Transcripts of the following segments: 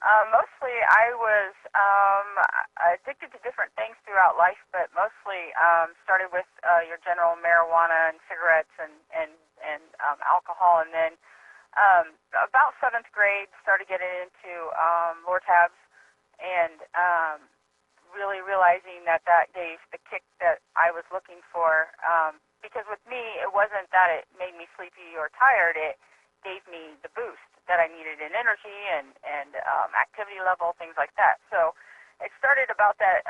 Mostly, I was addicted to different things throughout life, but mostly started with your general marijuana and cigarettes and alcohol, and then about seventh grade started getting into Lortabs, and really realizing that that gave the kick that I was looking for. Because with me, it wasn't that it made me sleepy or tired; it gave me the boost that I needed in energy and activity level, things like that. So it started about that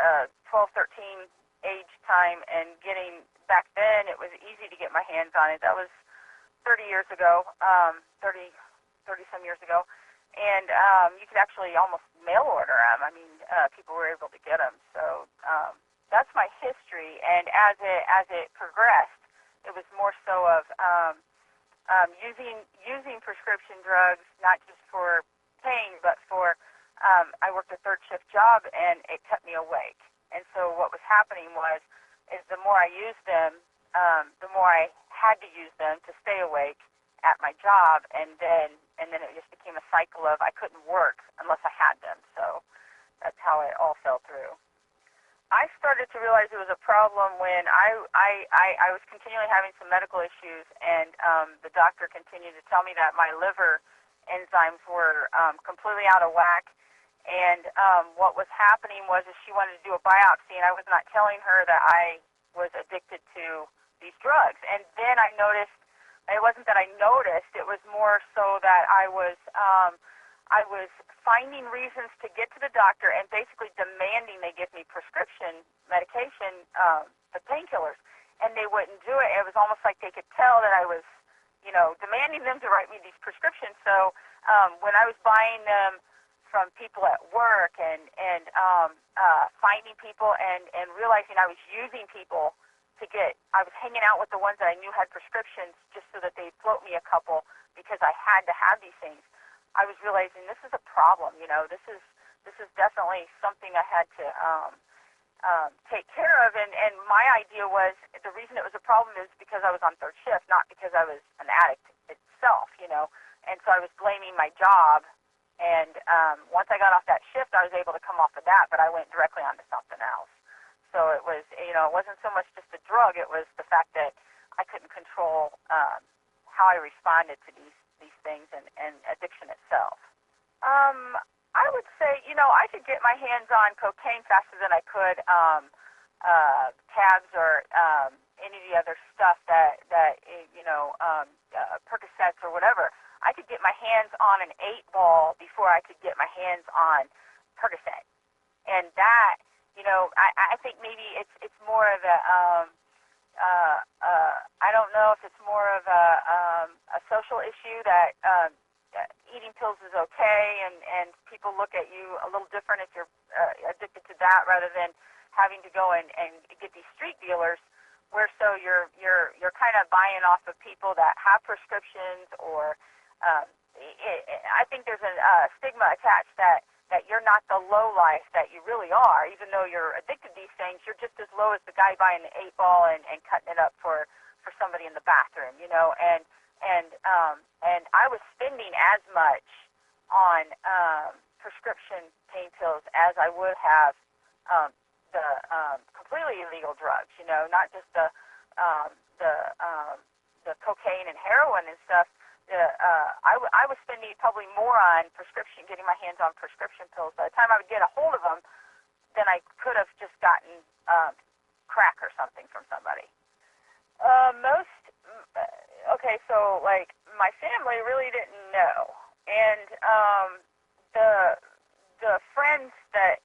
12, 13 age time, and getting back then it was easy to get my hands on it. That was 30 years ago, 30 some years ago, and you could actually almost mail order them. I mean, people were able to get them. So that's my history, and as it progressed, it was more so of using prescription drugs, not just for pain, but for I worked a third shift job, and it kept me awake. And so what was happening is the more I used them, the more I had to use them to stay awake at my job, and then it just became a cycle of I couldn't work unless I had them. So that's how it all fell through. I started to realize it was a problem when I was continually having some medical issues, and the doctor continued to tell me that my liver enzymes were completely out of whack. And what was happening was she wanted to do a biopsy, and I was not telling her that I was addicted to these drugs. And then I noticed, it wasn't that I noticed, it was more so that I was finding reasons to get to the doctor and basically demanding they give me prescription medication, the painkillers, and they wouldn't do it. It was almost like they could tell that I was, demanding them to write me these prescriptions. So when I was buying them from people at work and finding people and realizing I was using people I was hanging out with the ones that I knew had prescriptions just so that they'd float me a couple because I had to have these things. I was realizing this is a problem. This is definitely something I had to take care of. And my idea was the reason it was a problem is because I was on third shift, not because I was an addict itself. And so I was blaming my job. And once I got off that shift, I was able to come off of that, but I went directly onto something else. So it was, it wasn't so much just the drug; it was the fact that I couldn't control how I responded to these things and addiction itself. I would say, I could get my hands on cocaine faster than I could tabs or any of the other stuff that Percocets or whatever. I could get my hands on an 8-ball before I could get my hands on Percocet, and that, I think maybe it's more of a I don't know if it's more of a social issue that eating pills is okay, and people look at you a little different if you're addicted to that rather than having to go and get these street dealers, where so you're kind of buying off of people that have prescriptions, or I think there's a stigma attached that you're not the low life that you really are. Even though you're addicted to these things, you're just as low as the guy buying the 8-ball and cutting it up for somebody in the bathroom, and I was spending as much on prescription pain pills as I would have the completely illegal drugs, not just the cocaine and heroin and stuff. I was spending probably more on getting my hands on prescription pills. By the time I would get a hold of them, then I could have just gotten crack or something from somebody. So like my family really didn't know, and the friends that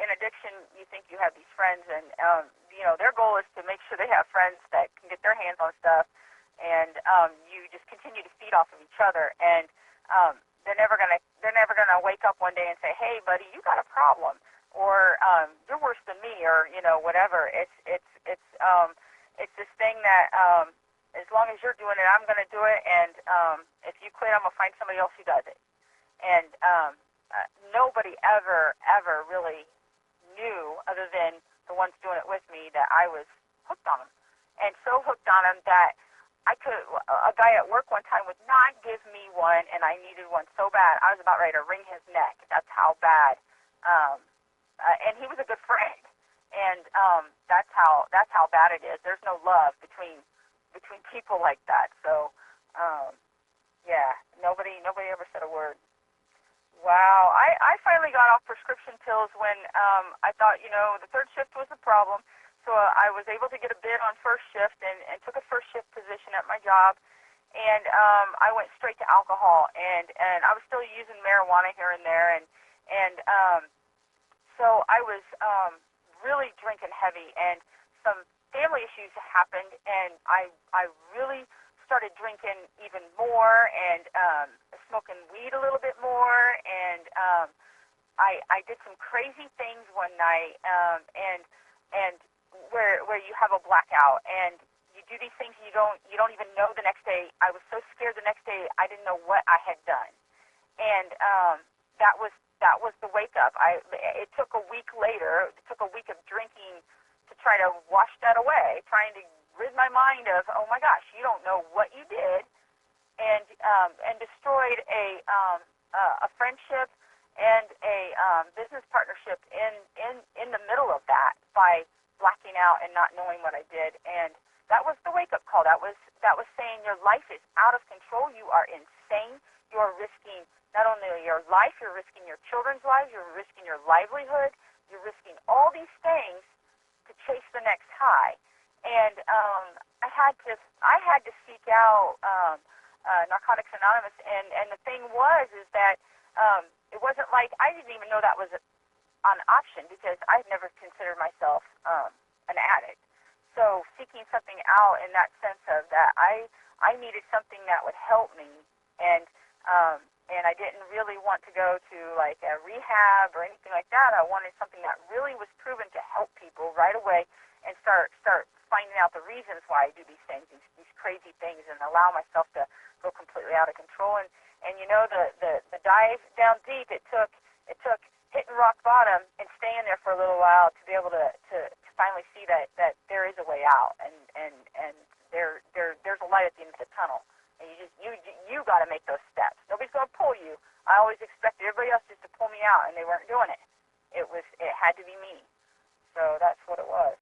in addiction, you think you have these friends, and their goal is to make sure they have friends that can get their hands on stuff, and you just continue to feed off of each other, and they're never gonna wake up one day and say, "Hey, buddy, you got a problem," or "You're worse than me," or whatever. It's this thing that as long as you're doing it, I'm gonna do it, and if you quit, I'm gonna find somebody else who does it. And nobody ever really knew, other than the ones doing it with me, that I was hooked on them, and so hooked on them that I could, a guy at work one time would not give me one, and I needed one so bad. I was about ready to wring his neck. That's how bad. Um, and he was a good friend, and that's how bad it is. There's no love between people like that. So, um, yeah, nobody ever said a word. Wow, I finally got off prescription pills when I thought, the third shift was the problem. So I was able to get a bid on first shift and took a first shift position at my job. And I went straight to alcohol, and I was still using marijuana here and there, and so I was really drinking heavy, and some family issues happened, and I really started drinking even more, and smoking weed a little bit more, and I did some crazy things one night, and where you have a blackout, and you do these things, and you don't even know the next day. I was so scared the next day, I didn't know what I had done, and that was the wake up. It took a week later. It took a week of drinking to try to wash that away, trying to rid my mind of, oh my gosh, you don't know what you did, and destroyed a friendship and a business partnership in the middle of that by blacking out and not knowing what I did. And that was the wake up call. That was saying your life is out of control. You are insane. You are risking not only your life, you're risking your children's lives, you're risking your livelihood, you're risking all these things to chase the next high. And I had to seek out Narcotics Anonymous, and the thing is that it wasn't like I didn't even know that was an option because I've never considered myself an addict. So seeking something out in that sense of that I needed something that would help me, and I didn't really want to go to like a rehab or anything like that. I wanted something that really was proven to help people right away and start finding out the reasons why I do these things, these crazy things, and allow myself to go completely out of control. And the dive down deep, it took hitting rock bottom and staying there for a little while to be able to finally see that there is a way out, and there's a light at the end of the tunnel. And you got to make those steps. Nobody's going to pull you. I always expected everybody else just to pull me out, and they weren't doing it. It had to be me. So that's what it was.